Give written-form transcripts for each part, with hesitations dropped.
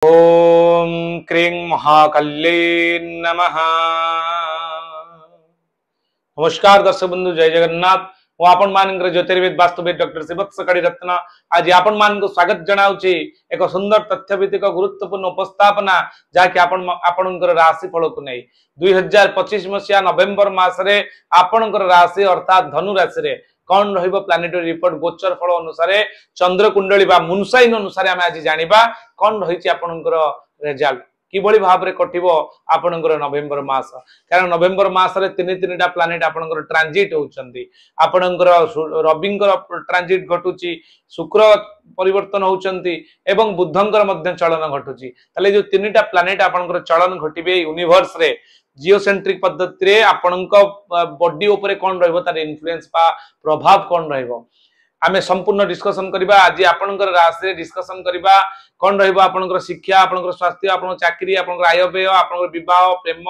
ओम क्रीं महाकाल्ये नमः। नमस्कार दर्शक बंधु, जय जगन्नाथ। मु आपण मानकर ज्योतिर्विद वास्तुविद डॉक्टर श्रीवत्स कड़ी रत्न आज आपण मान को स्वागत जनाउची एक सुंदर तथ्यभित्तिक गुरुत्वपूर्ण उपस्थापना जाकि आपणकर राशि फल को नहीं 2025 मसीहा नवेम्बर मासरे आपणकर राशि अर्थात धनु राशि रे कौन रहिबो प्लानेटरी रिपोर्ट गोचर फल अनुसार चंद्र कुंडली बा मुनसाइन अनुसार आम आज जानिबा कौन रही आपणकर रिजल्ट किभली भाव में कटिबो आपणकर नवेम्बर मास। कारण नवेम्बर मास रे तीन प्लानेट आपणकर ट्रांजिट होउचंदी। आपणकर रविंकर ट्रांजिट घटुची, शुक्र परिवर्तन होउचंदी एवं बुधंकर मध्य चलन घटुची। तले जो तीनटा प्लानेट आपणकर चलन घटिबे यूनिवर्स रे जियोसेंट्रिक पद्धति रे आपणक बॉडी ऊपर कोन रहबो तार इन्फ्लुएंस बा प्रभाव कोन रहबो आमे संपूर्ण डिस्कशन करिबा। आज आपणकर राशि रे डिस्कशन करिबा कोन रहबो आपणकर शिक्षा, आपणकर स्वास्थ्य, आपणकर चाकरी, आपणकर आय व्यय, आपणकर विवाह, प्रेम,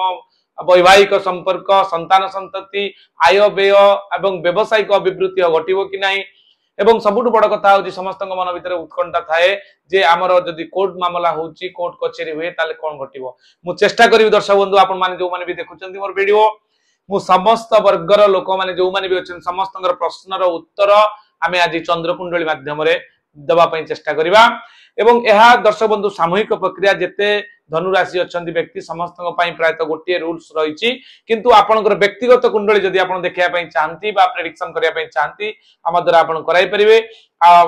वैवाहिक संपर्क, संतान संतति, आय व्यय एवं व्यवसायिक अभिवृद्धि घटिबो कि नाही। एवं सबुठ बड़ कथा होची समस्त मन भीतर उत्कंठा थाए जे आमर जदि कोर्ट मामला होची, कोर्ट कचेरी हुए ताले कोन घटिबो। मु चेष्टा करिवि दर्शक बंधु आपण माने जो माने भी देखुचंती मोर वीडियो, मु समस्त वर्गर लोक माने जो माने भी अछन समस्तंगर प्रश्नर उत्तर आमे आज चंद्रकुंडली माध्यम रे दबा पई चेष्टा करिबा। एवं यह दर्शक बंधु सामूहिक प्रक्रिया जेते धनुराशि अच्छी व्यक्ति समस्त प्रायत गोटे रूल्स रही, किंतु आपनकर व्यक्तिगत कुंडली जदि आपण देखिया पई चाहंती बा प्रेडिक्शन करिया पई चाहंती आम द्वारा आपण कराई परिबे।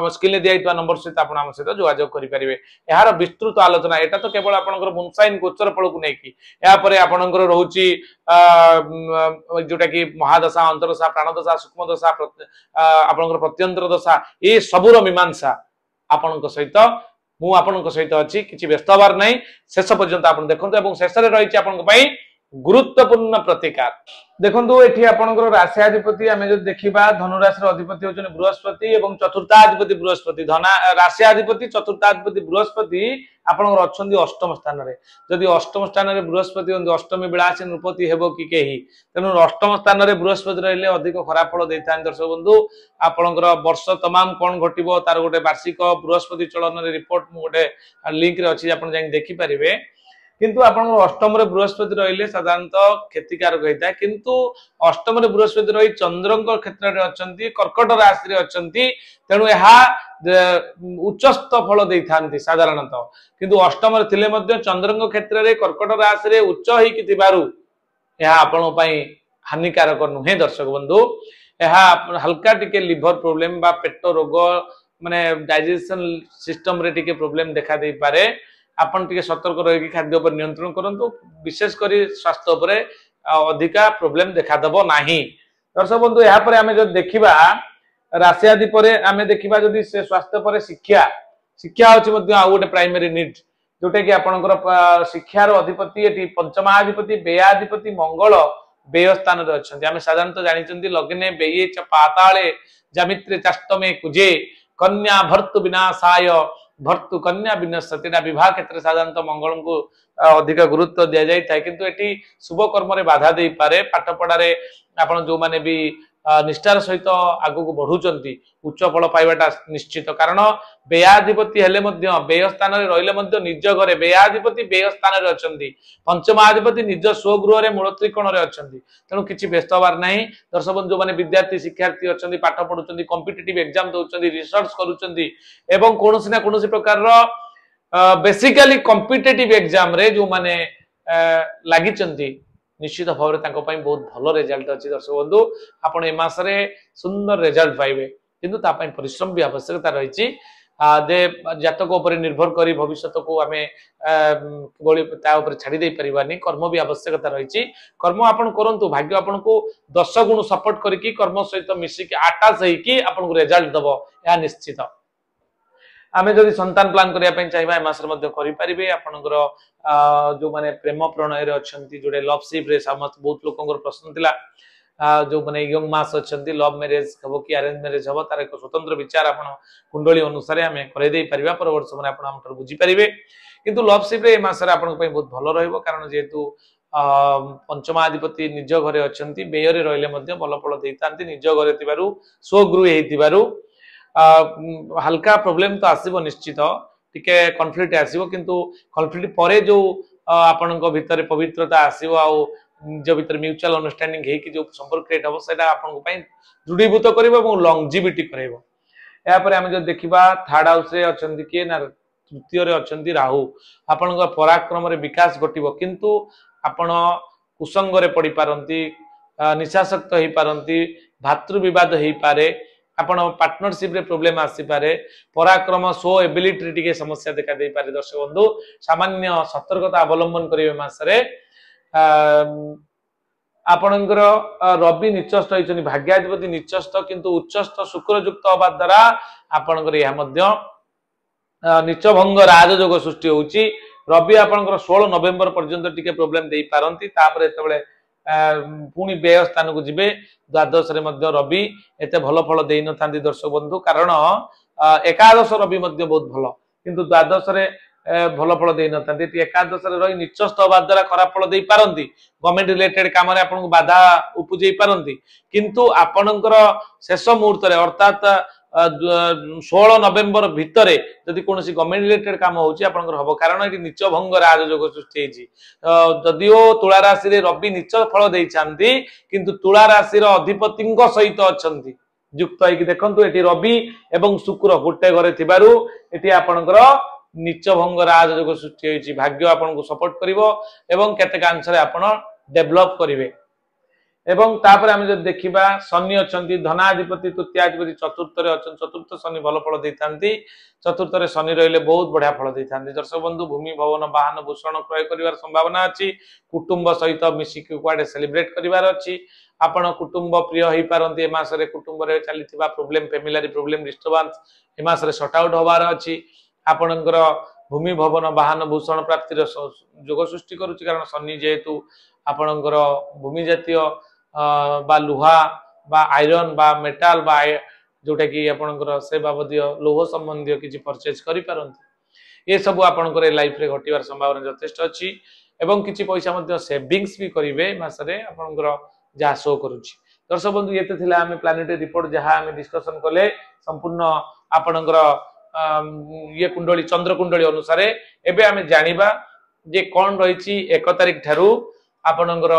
स्क्रीन दिया नंबर सहित आपण आम सहित जोगाजोग करि परिबे। यार विस्तृत आलोचना एटा तो केवल आपनकर मुनसाइन गोचर फल को नेकी या परे आपनकर रहउची जोटा कि महादशा, अंतरदशा, प्राणदशा, सूक्ष्मदशा, आपनकर प्रत्यंतर दशा ए सबुर मीमांसा आपनक सहित मु आपनक सहित अछि। किछि व्यस्त हबार नहीं, शेष पर्यंत आपण देखंतु एवं शेष रे रहिछि आपनक पई गुरुत्वपूर्ण प्रतिकार। देखंतु एठी आपनकर राशियाधिपति आमे जो देखिबा धनुराशि अधिपति होचन बृहस्पति एवं चतुर्थाधिपति बृहस्पति। राशियाधिपति चतुर्थाधिपति बृहस्पति आपनकर अछंदी अष्टम स्थान रे। जदि अष्टम स्थान रे बृहस्पति होंदी अष्टमी विलासी नृपति हेबो कि केही, तेनु अष्टम स्थान रे बृहस्पति रहले अधिक खराब फल दैथान। दर्शक बंधु आपनकर वर्ष तमाम कोन घटिबो तार गोटे वार्षिक बृहस्पति चलन रे रिपोर्ट मु गोटे लिंक रे अछि, आपण जाई देखि परिबे। किंतु आपण अष्टम रे बृहस्पति रहिले साधारणतः क्षतिकारक होता है, किंतु अष्टम रे बृहस्पति रही चंद्रंक क्षेत्र रे अछंती, कर्कट राशि रे अछंती, तेणु यहा उच्चस्थ फल देथांती साधारणतः। किंतु अष्टम रे थिले मध्ये चंद्रंक क्षेत्र रे कर्कट राशि रे उच्च होई कि थिबारु यहा आपण पई हानिकारक नुहे। दर्शक बंधु यहा हल्का टिके लिवर प्रॉब्लम बा पेट रोग माने डाइजेशन सिस्टम रे टिके प्रॉब्लम देखा दे पारे। आपण टिके सतर्क रही खाद्य पर नियंत्रण करंतु, विशेष करी स्वास्थ्य उपरे अधिका प्रॉब्लम देखा दबो नाही। दर्शक बंधु यहाँ पर आमे जो देखिबा राशि आदि परे आमे देखिबा जदि से स्वास्थ्य परे शिक्षा होची मध्ये आ गोटे प्राइमरी नीड जोटे कि आपनकर शिक्षार अधिपति एटी पंचमाधिपति व्ययाधिपति मंगल व्यय स्थान रे अछंती। आमे साधारणतः जानिचंती लग्ने व्यये च पाताले जामित्रे चाष्टमे कुजे कन्या भर्तु विनाशाय भर्तु कन्या विनश्यति। विवाह क्षेत्र साधारणतः मंगल को अधिक गुरुत्व दिया जाय था, किंतु एटी शुभ कर्म रे बाधा दे पारे। पाठ पढ़ा रे आपण जो माने भी निष्ठार सहित आगु को बढ़ुचंती उच्च फल पाइबाटा निश्चित। कारण व्ययाधिपति हेले मध्य व्यय स्थान रे रहिले मध्य निज घरे व्ययाधिपति व्यय स्थान रे अछंती, पंचमाधिपति निज स्वगृह रे मूल त्रिकोण रे अछंती। तेणु किछि व्यस्त हबार नाही। दर्शक बंधु जो माने विद्यार्थी शिक्षार्थी अछंती, पाठ पढुचंती, कॉम्पिटिटिव एग्जाम दउचंती, रिसर्च करूचंती एवं कोनोसी ना कोनोसी प्रकार रो बेसिकली कॉम्पिटिटिव एग्जाम रे जो माने लागिचंती निश्चित भाव में बहुत भल रिजल्ट अच्छी। दर्शक बंधु आपण ए मास रे सुंदर रिजल्ट पाइबे, किंतु तापई परिश्रम भी आवश्यकता रही। जे जातक उपर निर्भर करी भविष्य को आमे ता उपर छाड़ी दे परिबानी, कर्म भी आवश्यकता रही। कर्म आपण करंतु, भाग्य आपण को 10 गुण सपोर्ट करके कर्म सहित मिसिक अटैच होइकी आपण को रिजल्ट दबो या निश्चित। आमे जदि संतान प्लान करिया पई चाहिबा ए मासर मध्ये करि परिबे। आपनकर जो माने प्रेम प्रणय रे अछंती, जोडे लवशिप रे समस्त बहुत लोकंकर प्रश्न थिला, जो माने यंग मास अछंती लव मैरिज हबो कि अरेंज मैरिज हबो तार एक स्वतंत्र विचार आपण कुंडली अनुसार आमे करे देई परिबा। परवर्त समय आपण हमटर बुझी परिबे, किंतु लवशिप रे ए मासर आपण पई बहुत भलो रहइबो। कारण जेतु पंचमाधिपति निज घरे अछंती, व्यय रे रहिले मध्ये भलो फल देइतांती, निज घरे तिबारु स्वगृह हेतिबारु हल्का प्रॉब्लम तो आसीबो निश्चित। टिके कॉन्फ्लिक्ट आसीबो किंतु कॉन्फ्लिक्ट परे जो आपनक भितर पवित्रता आसीबो आ निज भितर म्यूचुअल अंडरस्टैंडिंग हे कि जो संपर्क क्रिएट हो सेटा आपन पई दृढ़ीभूत करिवो এবং लॉन्जिविटी करिवो। या पर हम जो देखिबा थर्ड हाउस रे अछंती के ना तृतीय रे अछंती राहु आपन पराक्रम रे विकास घटिबो किंतु आपण कुसंग रे पड़ी पारंती निशासक्त हो पारंती भातृ विवाद हो पारे आपण पार्टनरशिप रे प्रॉब्लम आसी पारे पराक्रम सो एबिलिटी टिके समस्या देखा दे पारे। दर्शक बंधु सामान्य सतर्कता अवलंबन करिवे मासरे आपणकर रवि निचस्त होइछनि भाग्याधिपति निचस्त किंतु उच्चस्त शुक्र युक्त होबा द्वारा आपणकर यह मध्य नीचभंग राजयोग सृष्टि होउची। रवि आपणकर 16 नवेम्बर पर्यंत टिके प्रॉब्लम देई पारंती तापर एतबेले पुणी व्यय स्थान को जिबे द्वादश रे मध्य रवि एते भलो फल देई न थांदी दर्शक बंधु कारण एकादश रवि मध्य बहुत भलो किंतु द्वादश रे भलो फल देई न थांदी एकादश रे रही निचस्त होबा द्वारा खराब फल देई पारंती गवर्नमेंट रिलेटेड काम रे आपन को बाधा उपजेई पारंती किंतु आपनकर शेष मुहूर्त रे अर्थात 16 नवेम्बर भितर जदि कोनोसी गवर्नमेंट रिलेटेड काम होउची आपनकर हबो कारण एटी नीच भंग राजयोग सृष्टि हेची। जदिओ तुला राशि रे रवि नीच फल देई छांती किंतु तुला राशि रो अधिपतिंक सहित अछंती युक्त है कि देखंतु एटी रवि एवं शुक्र गोटे घरे थिबारु एटी आपनकर नीच भंग राजयोग सृष्टि हेची। भाग्य आपन को सपोर्ट करिवो एवं केतेक आंसर आपन डेवलप करिवे एवं तापर हम जब देखिबा शनि अछंती धनाधिपति तृतीयाधिपति चतुर्थ रे अछन चतुर्थ शनि भलो फल दैथांती चतुर्थ रे शनि रहिले बहुत बढ़िया फल दैथांती। दर्शक बंधु भूमि भवन वाहन भूषण क्रय करिवार संभावना अछि कुटुंब सहित मिसी के कुआडे सेलिब्रेट करिवार अछि आपण कुटुंब प्रिय होई पारंती ए मास रे कुटुंब रे चलीथिबा प्रॉब्लम फैमिली प्रॉब्लम डिस्टर्बेंस ए मास रे सॉर्ट आउट होबार अछि आपणकर भूमि भवन वाहन भूषण प्राप्ति रो योग सृष्टि करूची कारण शनि जेहेतु आपणकर भूमि जातीय बा लुहा बा आयरन बा मेटाल बा जोटा कि आपणकर से बाबदीय लोह संबंधी किसी परचेज करि पारंती ये सब आपणकर लाइफ रे घटिवार संभावना यथेष्ट अछि एवं किछि पैसा मध्ये सेविंग्स भी करिवे मासरे आपणकर जा शो करूची। दर्शक बंधु येते थिला हमें प्लानेटरी रिपोर्ट जहां हमें डिस्कशन कले संपूर्ण आपणकर ये कुंडली चंद्र कुंडली अनुसार एबे हमें जानिबा जे कोन रहिछि 1 तारिख थारु आपणकर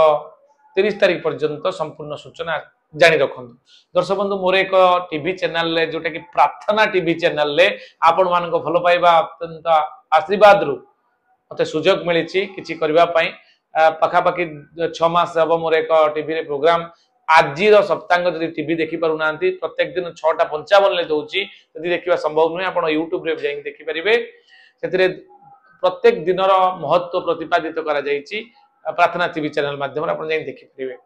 30 तारिख पर्यंत संपूर्ण सूचना जानी रखंतु। दर्शक बंधु मोर एक टीवी चैनल ले जोटा कि प्रार्थना टीवी चैनल ले आपण मान को भलो पाइबा अत्यंत आशीर्वाद रु मते सुजोग मिलिछि किछि करबा पई पाखा पाखी 6 मास अब मोर एक टीवी रे प्रोग्राम आजिर सप्तांग जदि टीवी देखि पारु नांती प्रत्येक दिन 6:55 ले दउची जदि देखिबा संभव नै आपण YouTube रे जाई देखि परिबे सेतिरे प्रत्येक दिनर महत्व प्रतिपादित करा जाईची प्रार्थना टीवी चैनल माध्यम आपण जाई देखि परिबे।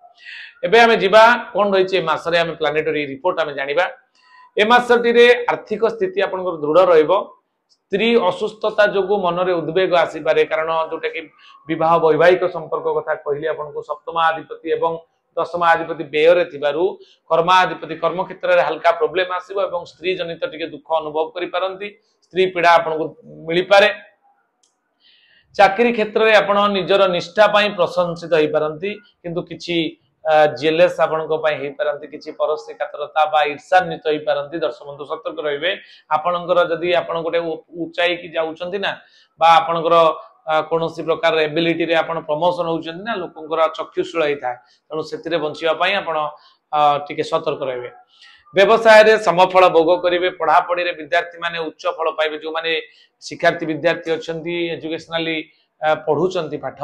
एबे हमें जिबा कोन रहिचे मासरे हमें प्लानेटरी रिपोर्ट हमें जानिबा ए मासटी रे आर्थिक स्थिति आपण को दृढ़ रहइबो स्त्री असुस्थता जोगु मन रे उद्वेग आसी पारे कारण जोटा कि विवाह वैवाहिक संपर्क कथा कहली आपण को सप्तमाधिपति एवं दशमाधिपति व्यय रे थिबारु कर्माधिपति कर्म क्षेत्र रे हल्का प्रॉब्लम आसीबो एवं स्त्री जनित टिके दुख अनुभव करि पारंती स्त्री पीड़ा आपण को मिली पारे चाकरी क्षेत्र रे आपण निजर निष्ठा पई प्रशंसित होई पारंती किंतु किछि जेलस आपण को पई होई पारंती किछि परस्त्री कातरता बा ईर्ष्यान्वित होई पारंती। दर्शक बंधु सतर्क रहिबे आपणकर जदी आपण गोटे ऊंचाई की जाउछंती ना बा आपणकर कोनोसी प्रकार एबिलिटी रे आपण प्रमोशन होउछंती ना लोकंकर चक्षुषुल होई थाए तनो सेतिरे बंचिबा पई आपण टिके सतर्क रहिबे। व्यवसाय रे समफल भोग करिवे पढ़ा पढ़ी रे विद्यार्थी माने उच्च फल पाइबे जो माने शिक्षार्थी विद्यार्थी अछंती एजुकेशनली पढुचंती पाठ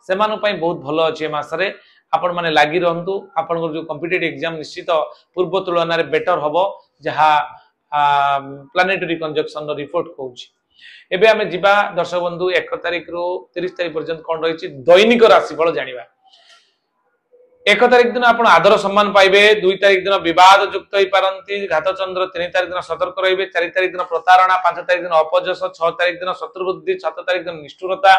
सेमानो पई बहुत भलो अछि मासरे आपण माने लागि रहंतु आपण जो कॉम्पिटिटिव एग्जाम निश्चित पूर्व तुलना रे बेटर हबो जहा प्लानेटरी कंजक्शन रो रिपोर्ट कहउछि। एबे हमें जिबा दर्शक बंधु 1 तारिख रो 30 तारिख पर्यंत कोन रहिछि दैनिक राशिफल जानिबा। 1 तारिख दिन आपण आदर सम्मान पाइबे 2 तारिख दिन विवाद युक्त होई पारंती घात चंद्र 3 तारिख दिन सतर्क रहिबे 4 तारिख दिन प्रतारणा 5 तारिख दिन अपजस 6 तारिख दिन शत्रुबुद्धि 7 तारिख दिन निष्ठुरता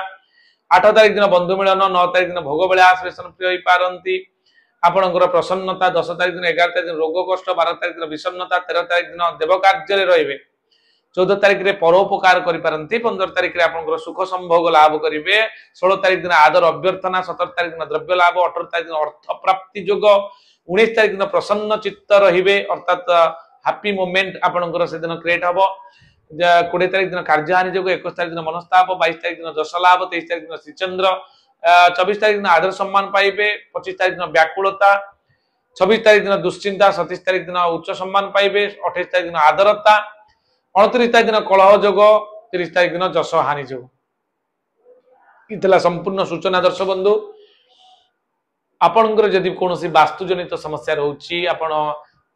8 तारिख दिन बंधु मिलन 9 तारिख दिन भोग विलास व्यसन प्रिय होई पारंती आपणकर प्रसन्नता 10 तारिख दिन 11 तारिख दिन रोग कष्ट 12 तारिख दिन विषन्नता 13 तारिख दिन देव कार्य रे रहिबे 14 तारिख रे परोपकार करि पारंती 15 तारिख रे आपनकर सुख संभोग लाभ करिवे 16 तारिख दिन आदर अभ्यर्थना 17 तारिख दिन द्रव्य लाभ 18 तारिख दिन अर्थ प्राप्ति योग 19 तारिख दिन प्रसन्न चित्त रहिबे अर्थात हैप्पी मोमेंट आपनकर से दिन क्रिएट हबो 20 तारीख दिन कार्यहानि जो 21 तारीख दिन मनस्ताप 22 तारीख दिन जश लाभ 23 तारीख दिन श्रीचंद्र 24 तारीख दिन आदर सम्मान पाइबे 25 तारीख दिन व्याकुलता 26 तारीख दिन दुश्चिंता 27 तारीख दिन उच्च सम्मान पाइबे 28 तारीख दिन आदरता 29 तारीख दिन कलह जोग 30 तारीख दिन जश हानि जोग इतला संपूर्ण सूचना दर्शक बंधु आपणकर जदि कोनोसी वास्तुजनित समस्या रहउची आपण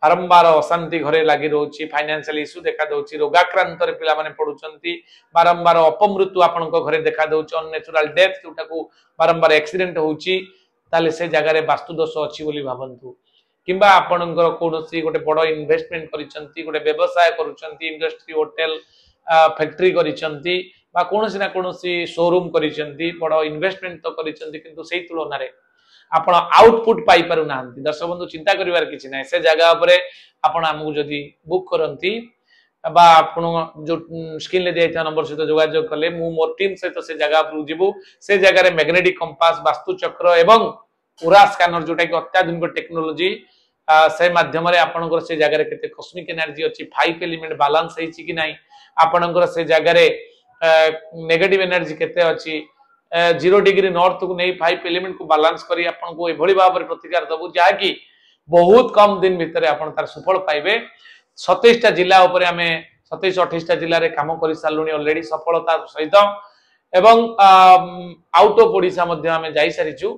बारंबार अशांति घरे लगी रोची फाइनेंशियल इश्यू देखा दउची रोगाक्रांत रे पिला माने पडुचंती बारंबार अपमृत्यु आपणको घरे देखा दउची अननेचुरल डेथ जोटाको बारंबार एक्सीडेंट होउची ताले से जगह रे वास्तु दोष अछि बोली भाबंतु किंबा आपणकर कोनोसी गोटे बड़ इन्वेस्टमेंट करिसंती गोटे व्यवसाय करूचंती इंडस्ट्री होटल फैक्ट्री करिसंती बा कोनोसी ना कोनोसी शोरूम करिसंती बड़ इन्वेस्टमेंट तो करिसंती किंतु सेही तुलना रे आपण आउटपुट पाई पारु नांती दर्शक बंधु चिंता करिवार किछि नै से जगह उपरे आपण हमहु जदी बुक करंती बा आपण जो स्क्रीन ले दिया नंबर सहित जोगाजोग कले मु मोर टीम सहित से जगह पर जीवु से जगह रे मैग्नेटिक कंपास वास्तु चक्र एवं उरा स्कैनर जोटा कि अत्याधुनिक टेक्नोलॉजी से माध्यम रे आपनकर से जगह रे केते कॉस्मिक एनर्जी अछि 5 एलिमेंट बैलेंस हेछि कि नै आपनकर से जगह रे नेगेटिव एनर्जी केते अछि 0 डिग्री नॉर्थ को नहीं 5 एलिमेंट को बैलेंस करी आपन को एभली भाबरे प्रतिकार दबु जा कि बहुत कम दिन भीतर आपन तार सुफल पाइबे 27 टा जिला ऊपर हमें 27 28 टा जिला रे काम करि सालुनी ऑलरेडी सफलता सहित एवं आउट ऑफ ओडिसा मध्ये हमें जाई सारिचु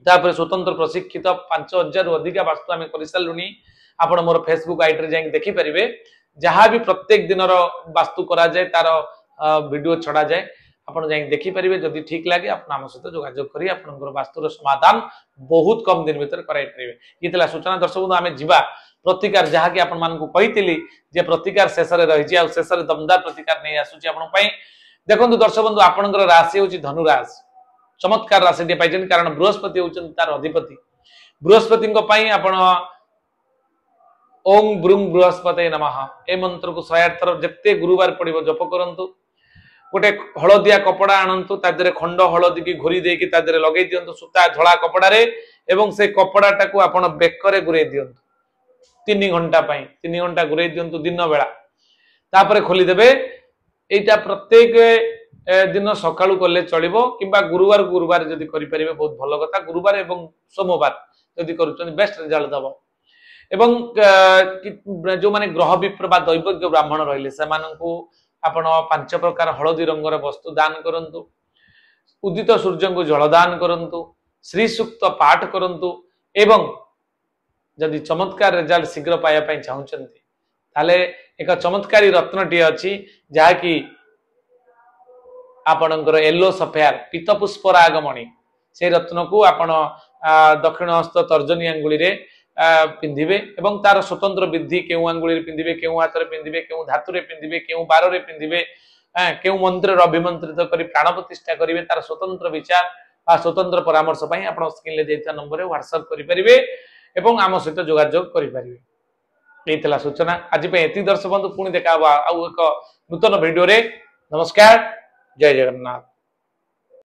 तापर स्वतंत्र प्रशिक्षित 5000 रु अधिक वास्तु हमें करि सालुनी आपन मोर फेसबुक आईडी रे जाई देखि परिबे जहां भी प्रत्येक दिन रो वास्तु करा जाय तार वीडियो छडा जाय आपण जाई देखि परिबे जदि ठीक लागे आपण हम सहित जोगाजोग करी आपनकर वास्तुर समाधान बहुत कम दिन भीतर कराई परिबे इतला सूचना दर्शक बंधु हमें जीवा प्रतिकार जहा कि आपण मान को कहितली जे प्रतिकार शेष रे रहि आ शेष रे दमदार प्रतिकार नै आसुची आपण पई देखंतु दर्शक बंधु आपनकर राशि होची धनु राशि चमत्कार राशि दे पाइजन कारण बृहस्पति होचन तार अधिपति बृहस्पति को पई आपण ओम ब्रूम बृहस्पते नमः ए मंत्र को 108 तरफ जत्ते गुरुवार पड़िबो जप करंतु गोटे हलदिया कपड़ा आनंतु तादरे खंड हलदी की घोरी देकी तादरे लगे दियंतु सुता झोला कपड़ा रे एवं से कपड़ा टाको आपण बेकरे गुरे दियंतु 3 घंटा पई 3 घंटा गुरे दियंतु दिन बेला तापरे खोली देबे एटा प्रत्येक दिन सकाळू करले चलिबो किबा गुरुवार गुरुवार जदी करि परिबे बहुत भलो कथा गुरुवार एवं सोमवार जदी करूछन बेस्ट रिजल्ट दबो एवं जो माने ग्रह विप्र बा दैवज्ञ ब्राह्मण रहिले से माननकू आपण 5 प्रकार हलदी रंगर वस्तु दान करंतु उदित सूर्य को जल दान करंतु श्री सूक्त पाठ करंतु एवं जदि चमत्कार रिजल्ट शीघ्र पाया पई चाहुचंती ताले एक चमत्कारी रत्नटी अछि जहा कि आपणकर येलो सफेयर पीत पुष्परागमणि से रत्न को आपण दक्षिण हस्त तर्जनी अंगुली रे पिंधिबे एवं तार स्वतंत्र विधि केउ अंगुली रे पिंधिबे केउ हाथ रे पिंधिबे केउ धातु रे पिंधिबे केउ बार रे पिंधिबे केउ मंत्र रे अभिमंत्रित करी प्राण प्रतिष्ठा करिवे तार स्वतंत्र विचार आ स्वतंत्र परामर्श पई आपण स्क्रीन ले देता नंबर रे व्हाट्सएप करि परिबे एवं आम सहित जोगाजोग करि परिबे एतला सूचना आज पे एति दर्शक बंधु पुणी देखा आ एक नूतन वीडियो रे नमस्कार जय जगन्नाथ।